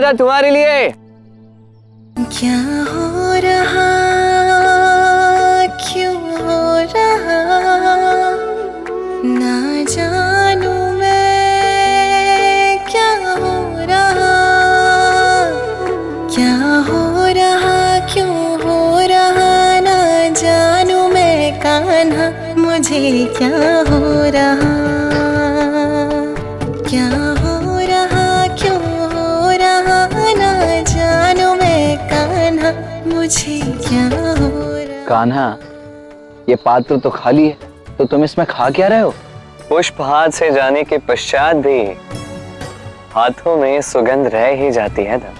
राधा तुम्हारे लिए। क्या हो रहा, क्यों हो रहा, ना जानू मैं क्या हो रहा, क्या हो रहा, क्यों हो रहा, ना जानू मैं कान्हा, मुझे क्या हो रहा, क्या हो रहा, क्यों हो रहा, ना जानू मैं कान्हा, मुझे क्या हो रहा। कान्हा, ये पात्र तो खाली है, तो तुम इसमें खा क्या रहे हो? पुष्प हाथ से जाने के पश्चात भी हाथों में सुगंध रह ही जाती है ना।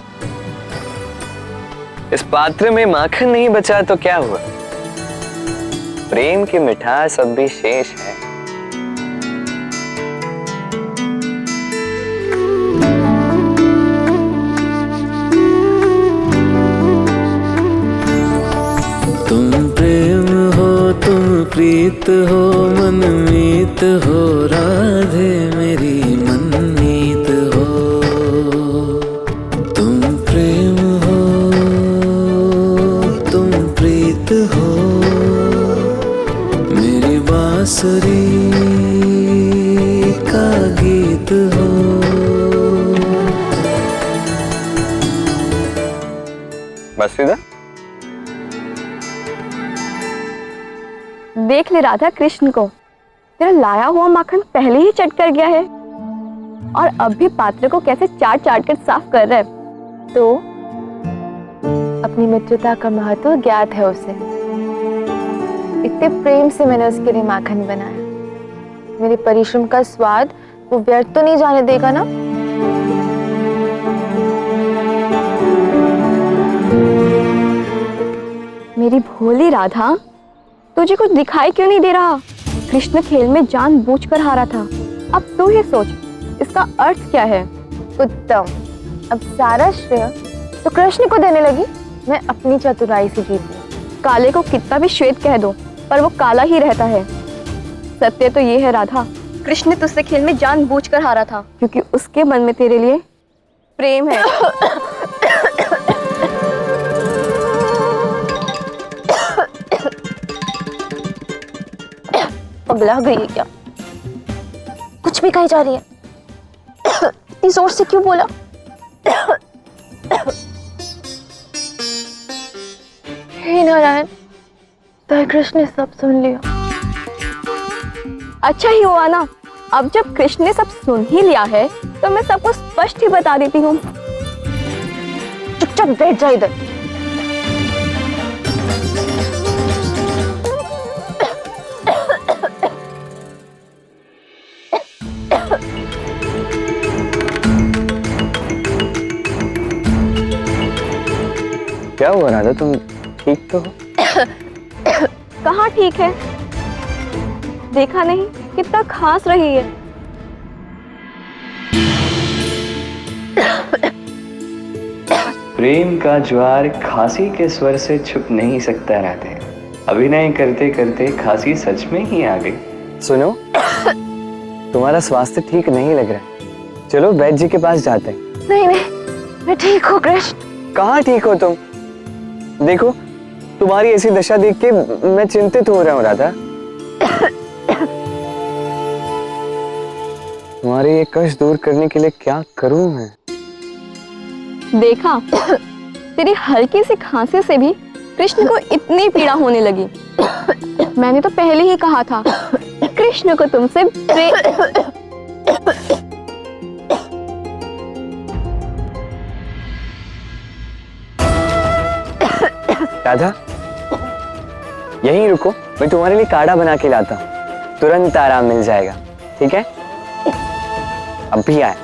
इस पात्र में माखन नहीं बचा तो क्या हुआ, प्रेम की मिठास अब भी शेष है। तुम प्रेम हो, तुम प्रीत हो, मनमीत हो, राधे मेरी मनमीत हो। तुम प्रेम हो, तुम प्रीत हो, मेरी बांसुरी का गीत हो। बस सीधा देख ले राधा कृष्ण को, तेरा लाया हुआ माखन पहले ही चट कर गया है और अब भी पात्र को कैसे चाट चाट कर साफ कर रहा है। तो अपनी मित्रता का महत्व ज्ञात है उसे। इतने प्रेम से मैंने उसके लिए माखन बनाया, मेरे परिश्रम का स्वाद वो व्यर्थ तो नहीं जाने देगा ना। मेरी भोली राधा, तुझे कुछ दिखाई क्यों नहीं दे रहा? कृष्ण खेल में जानबूझकर हारा था, अब तू ही सोच इसका अर्थ क्या है। उत्तम, अब सारा श्रेय तो कृष्ण को देने लगी। मैं अपनी चतुराई से जीती। काले को कितना भी श्वेत कह दो, पर वो काला ही रहता है। सत्य तो ये है राधा, कृष्ण ने तुझसे खेल में जानबूझकर हारा था, क्योंकि उसके मन में तेरे लिए प्रेम है। पगला गई है क्या? कुछ भी कही जा रही है। इतनी जोर से क्यों बोला? हे नारायण, तो कृष्ण ने सब सुन लिया। अच्छा ही हुआ ना, अब जब कृष्ण ने सब सुन ही लिया है तो मैं सबको स्पष्ट ही बता देती हूँ। चुपचाप बैठ जा इधर। क्या हुआ राधा, तुम ठीक तो हो? कहाँ ठीक है, देखा नहीं कितना खांस रही है। प्रेम का ज्वार खांसी के स्वर से छुप नहीं सकता राधे। अभिनय करते करते खांसी सच में ही आ गई। सुनो, तुम्हारा स्वास्थ्य ठीक नहीं लग रहा, चलो वैद्य जी के पास जाते हैं। नहीं नहीं, मैं ठीक हूँ कृष्ण। कहाँ ठीक हो तुम? देखो, तुम्हारी ऐसी दशा देख के मैं चिंतित हो रहा हूँ राधा। तुम्हारे ये कष्ट दूर करने के लिए क्या करूं मैं? देखा, तेरी हल्की सी खांसी से भी कृष्ण को इतनी पीड़ा होने लगी। मैंने तो पहले ही कहा था कृष्ण को तुमसे राधा, यहीं रुको, मैं तुम्हारे लिए काढ़ा बना के लाता हूँ, तुरंत आराम मिल जाएगा, ठीक है? अब भी आए।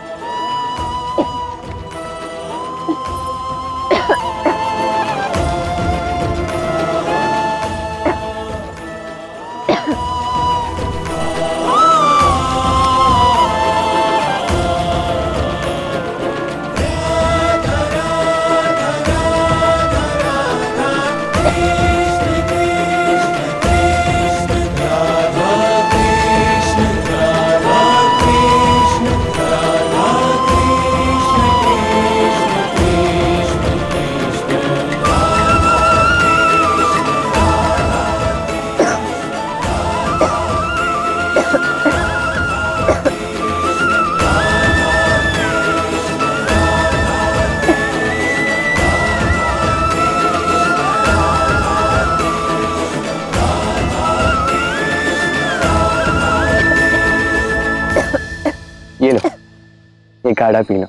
ये काढ़ा पी लो,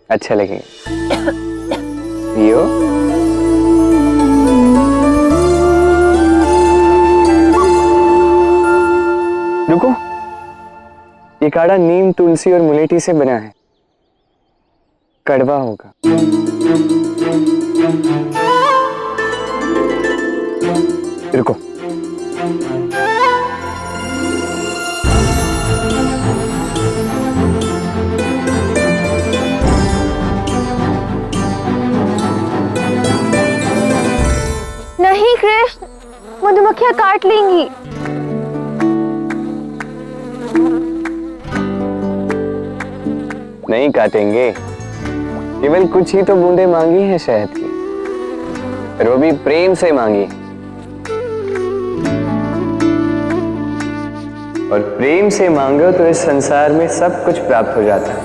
अच्छा लगेगा। पियो। रुको, ये काढ़ा नीम, तुलसी और मुलेठी से बना है, कड़वा होगा। रुको, नहीं कृष्ण, मधुमक्खियां काट लेंगी। नहीं काटेंगे, केवल कुछ ही तो बूंदे मांगी हैं शहद की, और वो भी प्रेम से मांगी। और प्रेम से मांगो तो इस संसार में सब कुछ प्राप्त हो जाता है।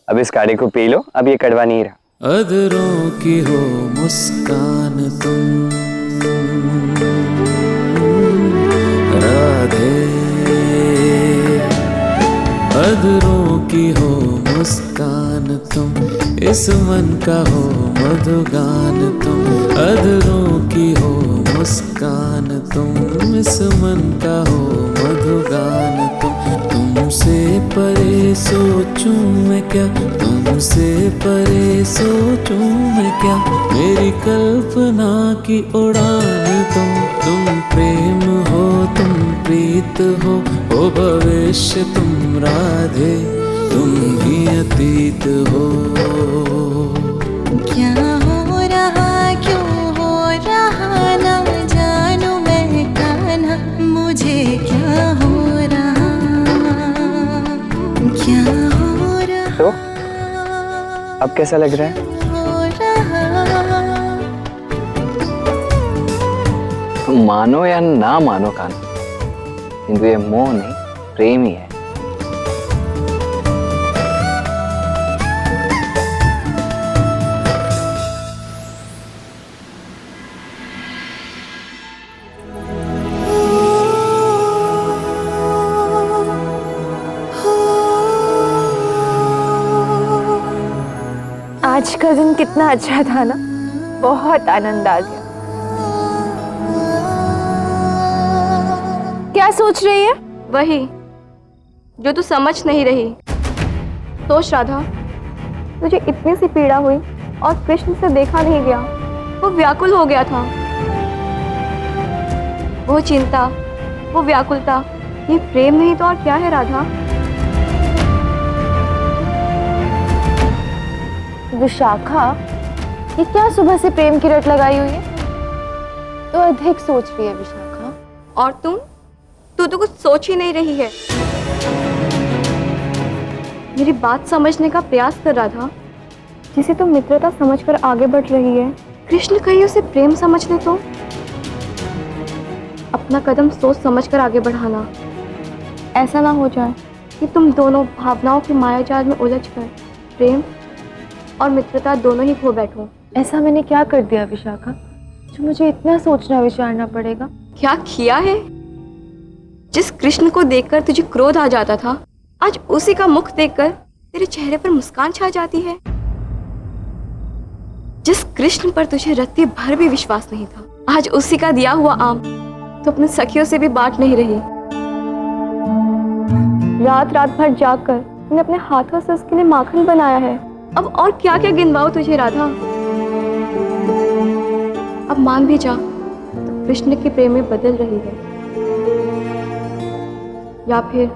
अब इस काढ़े को पी लो, अब ये कड़वा नहीं रहा। अधरों की हो मुस्कान तुम राधे, अधरों की हो मुस्कान तुम, इस मन का हो मधुगान तुम। अधरों की हो मुस्कान तुम, इस मन का हो मधुगान तुम। तुमसे परे सोचूं मैं क्या, तुमसे परे सोचूं मैं क्या, मेरी कल्पना की उड़ान तुम प्रेम हो, तुम प्रीत हो, ओ भविष्य तुम राधे, तुम ही अतीत हो। क्या हो रहा क्यों हो रहा ना जानू मैं कान्हा, मुझे क्या हो रहा, क्या हो रहा। तो अब कैसा लग रहा है? तुम मानो या ना मानो कान्हा, किंतु ये मोह नहीं, प्रेम ही है। आज का दिन कितना अच्छा था ना, बहुत आनंद आ गया। क्या सोच रही है? वही जो तू समझ नहीं रही। सोच राधा, तुझे इतनी सी पीड़ा हुई और कृष्ण से देखा नहीं गया, वो व्याकुल हो गया था। वो चिंता, वो व्याकुलता, ये प्रेम नहीं तो और क्या है राधा? विशाखा, ये क्या सुबह से प्रेम की रट लगाई हुई है? तो अधिक सोच रही है विशाखा। और तू तो कुछ सोच ही नहीं रही है। मेरी बात समझने का प्रयास कर रहा था, जिसे तुम मित्रता समझकर आगे बढ़ रही है। कृष्ण कहीं उसे प्रेम समझ ले तो? अपना कदम सोच समझकर आगे बढ़ाना। ऐसा ना हो जाए कि तुम दोनों भावनाओं की मायाजाल में उलझकर प्रेम और मित्रता दोनों ही खो बैठो। ऐसा मैंने क्या कर दिया विशाखा, जो मुझे इतना सोचना विचारना पड़ेगा? क्या किया है? जिस कृष्ण को देखकर तुझे क्रोध आ जाता था, आज उसी का मुख देखकर तेरे चेहरे पर मुस्कान छा जाती है। जिस कृष्ण पर तुझे रत्ती भर भी विश्वास नहीं था, आज उसी का दिया हुआ आम तो अपने सखियों से भी बांट नहीं रही। रात रात भर जागकर तूने अपने हाथों से उसके लिए माखन बनाया है। अब और क्या क्या गिनवाओ तुझे राधा? अब मान भी जा तो कृष्ण के प्रेम में बदल रही है, या फिर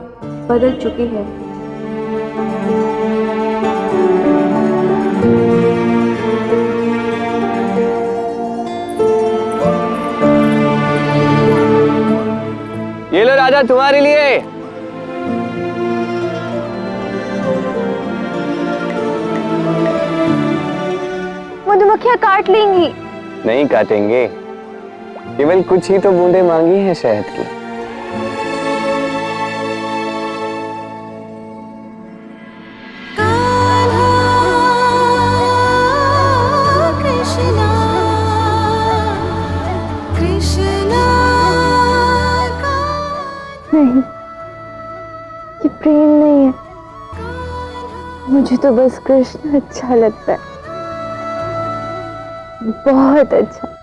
बदल चुकी है। ये लो राजा, तुम्हारे लिए। मधुमक्खियां काट लेंगी। नहीं काटेंगे, केवल कुछ ही तो बूंदे मांगी हैं शहद की। कृष्णा कृष्णा नहीं, ये प्रेम नहीं है, मुझे तो बस कृष्ण अच्छा लगता है, बहुत अच्छा।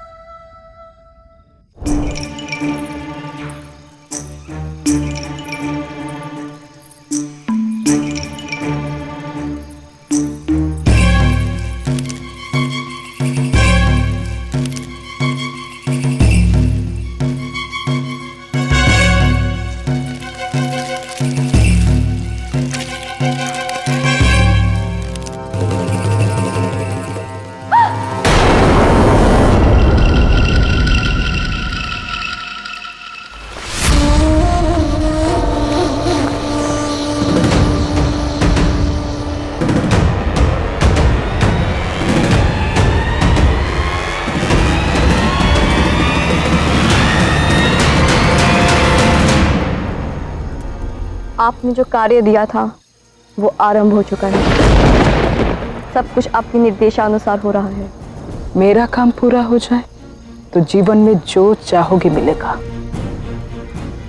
आपने जो कार्य दिया था वो आरंभ हो चुका है। सब कुछ आपके निर्देशानुसार हो रहा है। मेरा काम पूरा हो जाए तो जीवन में जो चाहोगे मिलेगा।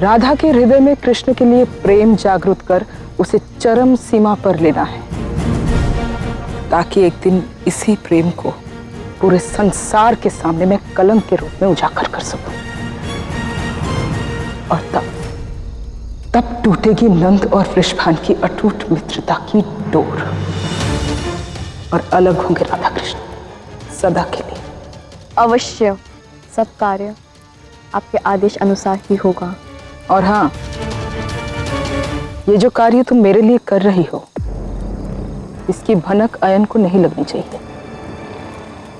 राधा के हृदय में कृष्ण के लिए प्रेम जागृत कर उसे चरम सीमा पर लेना है, ताकि एक दिन इसी प्रेम को पूरे संसार के सामने मैं कलंक के रूप में उजागर कर सकूं। और तब टूटेगी नंद और वृषभान की अटूट मित्रता की डोर और अलग होंगे राधा कृष्ण सदा के लिए। अवश्य सब कार्य आपके आदेश अनुसार ही होगा। और हाँ, ये जो कार्य तुम मेरे लिए कर रही हो, इसकी भनक अयन को नहीं लगनी चाहिए,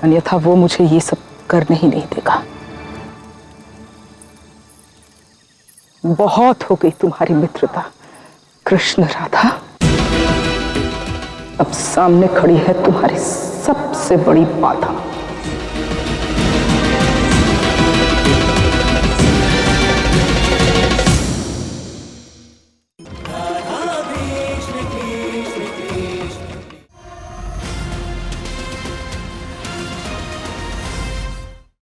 अन्यथा वो मुझे ये सब करने ही नहीं देगा। बहुत हो गई तुम्हारी मित्रता कृष्ण राधा। अब सामने खड़ी है तुम्हारी सबसे बड़ी बाधा।